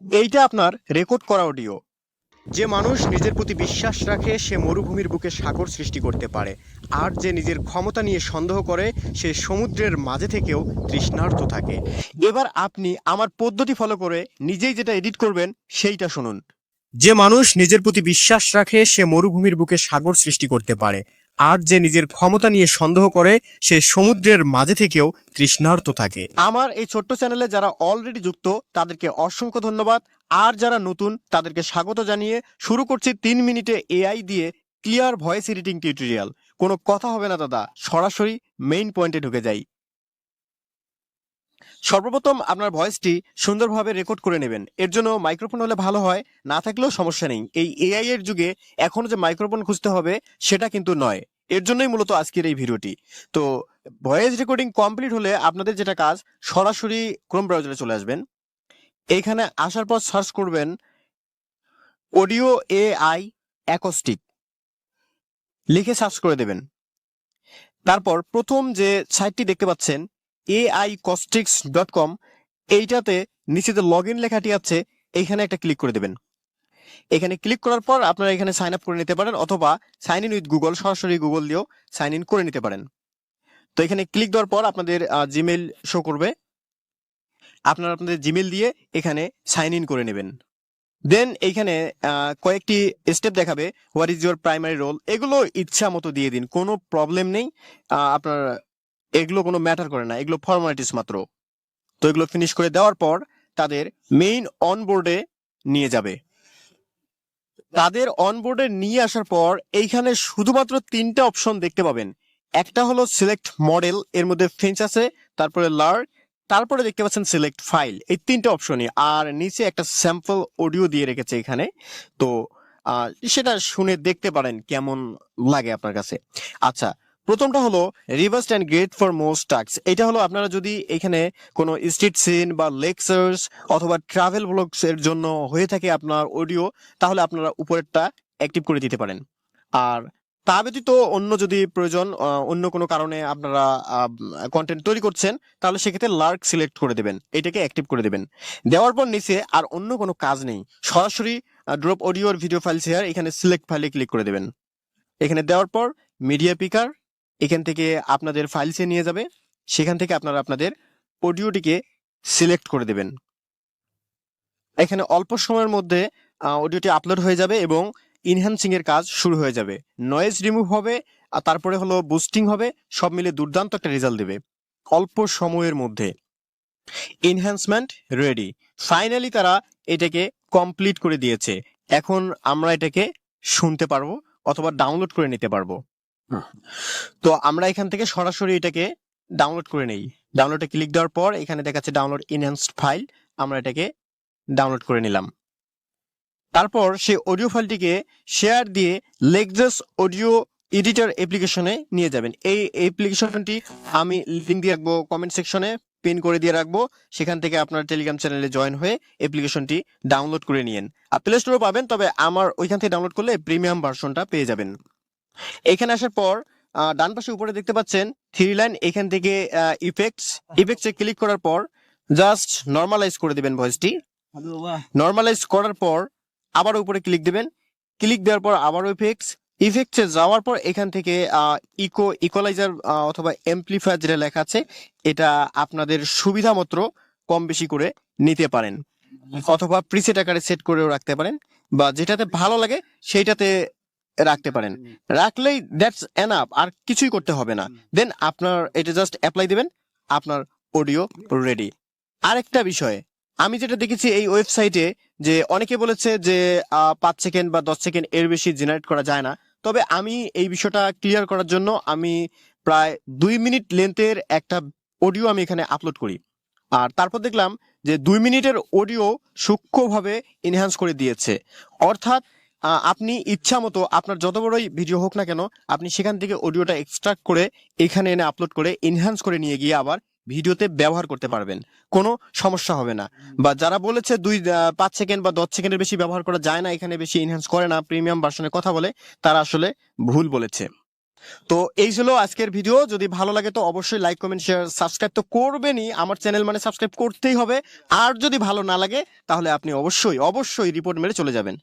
এইটা আপনার রেকর্ড করা অডিও। যে মানুষ নিজের প্রতি বিশ্বাস রাখে সে মরুভূমির বুকে সাগর সৃষ্টি করতে পারে, আর যে নিজের ক্ষমতা নিয়ে সন্দেহ করে সে সমুদ্রের মাঝে থেকেও তৃষ্ণার্ত থাকে। এবার আপনি আমার পদ্ধতি ফলো করে নিজেই যেটা এডিট করবেন সেইটা শুনুন। যে মানুষ নিজের প্রতি বিশ্বাস রাখে সে মরুভূমির বুকে সাগর সৃষ্টি করতে পারে, আর যে নিজের ক্ষমতা নিয়ে সন্দেহ করে সে সমুদ্রের মাঝে থেকেও তৃষ্ণার্ত থাকে। আমার এই ছোট্ট চ্যানেলে যারা অলরেডি যুক্ত তাদেরকে অসংখ্য ধন্যবাদ, আর যারা নতুন তাদেরকে স্বাগত জানিয়ে শুরু করছি 3 মিনিটে এআই দিয়ে ক্লিয়ার ভয়েস এডিটিং টিউটোরিয়াল। কোনো কথা হবে না দাদা, সরাসরি মেইন পয়েন্টে ঢুকে যাই। সর্বপ্রথম আপনার ভয়েসটি সুন্দরভাবে রেকর্ড করে নেবেন। এর জন্য মাইক্রোফোন হলে ভালো হয়, না থাকলেও সমস্যা নেই। এই এআই এর যুগে এখন যে মাইক্রোফোন খুঁজতে হবে সেটা কিন্তু নয়। এর জন্যই মূলত আজকের এই ভিডিওটি। তো ভয়েস রেকর্ডিং কমপ্লিট হলে আপনাদের যেটা কাজ, সরাসরি ক্রোম ব্রাউজারে চলে আসবেন। এইখানে আসার পর সার্চ করবেন অডিও এআই অ্যাকোস্টিক, লিখে সার্চ করে দেবেন। তারপর প্রথম যে সাইটটি দেখতে পাচ্ছেন aicostics.com, এইটাতে নিচে যে লগ ইন লেখাটি আছে এইখানে একটা ক্লিক করে দেবেন। এখানে ক্লিক করার পর আপনারা এখানে সাইন আপ করে নিতে পারেন, অথবা সাইন ইন উইথ গুগল, সরাসরি গুগল দিয়েও সাইন ইন করে নিতে পারেন। তো এখানে ক্লিক দেওয়ার পর আপনাদের জিমেইল শো করবে, আপনারা আপনাদের জিমেইল দিয়ে এখানে সাইন ইন করে নেবেন। দেন এইখানে কয়েকটি স্টেপ দেখাবে, what is your primary role, এগুলো ইচ্ছা মতো দিয়ে দিন, কোনো প্রবলেম নেই। আপনার এগুলো কোনো ম্যাটার করে না, এগুলো ফর্মালিটিস মাত্র। তো এগুলো ফিনিশ করে দেওয়ার পর তাদের মেইন অনবোর্ডে নিয়ে যাবে। তাদের অনবোর্ডে নিয়ে আসার পর এইখানে শুধুমাত্র 3টা অপশন দেখতে পাবেন। একটা হলো সিলেক্ট মডেল, এর মধ্যে ফিঞ্চ আছে, তারপরে লার্ক, তারপরে দেখতে পাচ্ছেন সিলেক্ট ফাইল। এই 3টা অপশনই, আর নিচে একটা স্যাম্পল অডিও দিয়ে রেখেছে এখানে। তো সেটা শুনে দেখতে পারেন কেমন লাগে আপনার কাছে। আচ্ছা, প্রথমটা হলো reversed and great for most task. এটা হলো আপনারা যদি এখানে কোনো স্ট্রিট সিন বা লেকচার্স অথবা ট্রাভেল ব্লগস এর জন্য হয়ে থাকে আপনার অডিও, তাহলে আপনারা উপরেরটা অ্যাক্টিভ করে দিতে পারেন। আর তা ব্যতীত অন্য যদি প্রয়োজন, অন্য কোনো কারণে আপনারা কন্টেন্ট তৈরি করছেন, তাহলে সেক্ষেত্রে লার্ক সিলেক্ট করে দেবেন, এটাকে অ্যাক্টিভ করে দেবেন। দেওয়ার পর নিচে আর অন্য কোনো কাজ নেই, সরাসরি ড্রপ অডিও আর ভিডিও ফাইল শেয়ার, এখানে সিলেক্ট ফাইলে ক্লিক করে দেবেন। এখানে দেওয়ার পর মিডিয়া পিকার, এখান থেকে আপনাদের ফাইলসে নিয়ে যাবে, সেখান থেকে আপনারা আপনাদের অডিওটিকে সিলেক্ট করে দেবেন। এখানে অল্প সময়ের মধ্যে অডিওটি আপলোড হয়ে যাবে এবং ইনহ্যান্সিং এর কাজ শুরু হয়ে যাবে। নয়েজ রিমুভ হবে, আর তারপরে হলো বুস্টিং হবে, সব মিলে দুর্দান্ত একটা রেজাল্ট দেবে অল্প সময়ের মধ্যে। এনহ্যান্সমেন্ট রেডি, ফাইনালি তারা এটাকে কমপ্লিট করে দিয়েছে। এখন আমরা এটাকে শুনতে পারবো অথবা ডাউনলোড করে নিতে পারবো। তো আমরা এখান থেকে সরাসরি এটাকে ডাউনলোড করে নেই। ডাউনলোডে ক্লিক দেওয়ার পর এখানে দেখাচ্ছে ডাউনলোড এনহ্যান্সড ফাইল, আমরা এটাকে ডাউনলোড করে নিলাম। তারপর সেই অডিও ফাইলটিকে শেয়ার দিয়ে লেক্সাস অডিও এডিটর অ্যাপ্লিকেশনে নিয়ে যাবেন। এই অ্যাপ্লিকেশনটি আমি লিংক দিয়ে রাখবো কমেন্ট সেকশনে, পিন করে দিয়ে রাখবো, সেখান থেকে আপনার টেলিগ্রাম চ্যানেলে জয়েন হয়ে অ্যাপ্লিকেশনটি ডাউনলোড করে নিয়েন। আর প্লে স্টোরে পাবেন, তবে আমার ওইখান থেকে ডাউনলোড করলে প্রিমিয়াম ভার্সনটা পেয়ে যাবেন। এখানে আসার পর ডান পাশে উপরে দেখতে পাচ্ছেন 3 লাইন, এখান থেকে ইফেক্টসে ক্লিক করার পর জাস্ট নর্মালাইজ করে দিবেন ভয়েসটি। নর্মালাইজ করার পর আবার উপরে ক্লিক দিবেন, ক্লিক দেওয়ার পর আবার ইফেক্টসে যাওয়ার পর এখান থেকে ইকোলাইজার অথবা এমপ্লিফায়ার যেটা লেখা আছে, এটা আপনাদের সুবিধা মতো কম বেশি করে নিতে পারেন, অথবা প্রিসেট আকারে সেট করেও রাখতে পারেন, বা যেটাতে ভালো লাগে সেইটাতে রাখতে পারেন। রাখলেই দ্যাটস এনাফ, আর কিছুই করতে হবে না। দেন আপনার এটা জাস্ট অ্যাপ্লাই দিবেন, আপনার অডিও রেডি। আরেকটা বিষয়, আমি যেটা দেখেছি এই ওয়েবসাইটে, যে অনেকে বলেছে যে 5 সেকেন্ড বা 10 সেকেন্ড এর বেশি জেনারেট করা যায় না। তবে আমি এই বিষয়টা ক্লিয়ার করার জন্য আমি প্রায় 2 মিনিট লেন্থের একটা অডিও আমি এখানে আপলোড করি, আর তারপর দেখলাম যে 2 মিনিটের অডিও সূক্ষ্মভাবে এনহ্যান্স করে দিয়েছে। অর্থাৎ আপনি ইচ্ছা মতো আপনার যত বড়ই ভিডিও হোক না কেন, আপনি সেখান থেকে অডিওটা এক্সট্রাক্ট করে এখানে এনে আপলোড করে এনহ্যান্স করে নিয়ে গিয়ে আবার ভিডিওতে ব্যবহার করতে পারবেন, কোনো সমস্যা হবে না। বা যারা বলেছে 5 সেকেন্ড বা 10 সেকেন্ডের বেশি ব্যবহার করা যায় না, এখানে বেশি এনহ্যান্স করে না, প্রিমিয়াম ভার্সনের কথা বলে, তারা আসলে ভুল বলেছে। তো এই ছিল আজকের ভিডিও। যদি ভালো লাগে তো অবশ্যই লাইক কমেন্ট শেয়ার সাবস্ক্রাইব তো করবেনই, আমার চ্যানেল মানে সাবস্ক্রাইব করতেই হবে। আর যদি ভালো না লাগে তাহলে আপনি অবশ্যই অবশ্যই রিপোর্ট মেরে চলে যাবেন।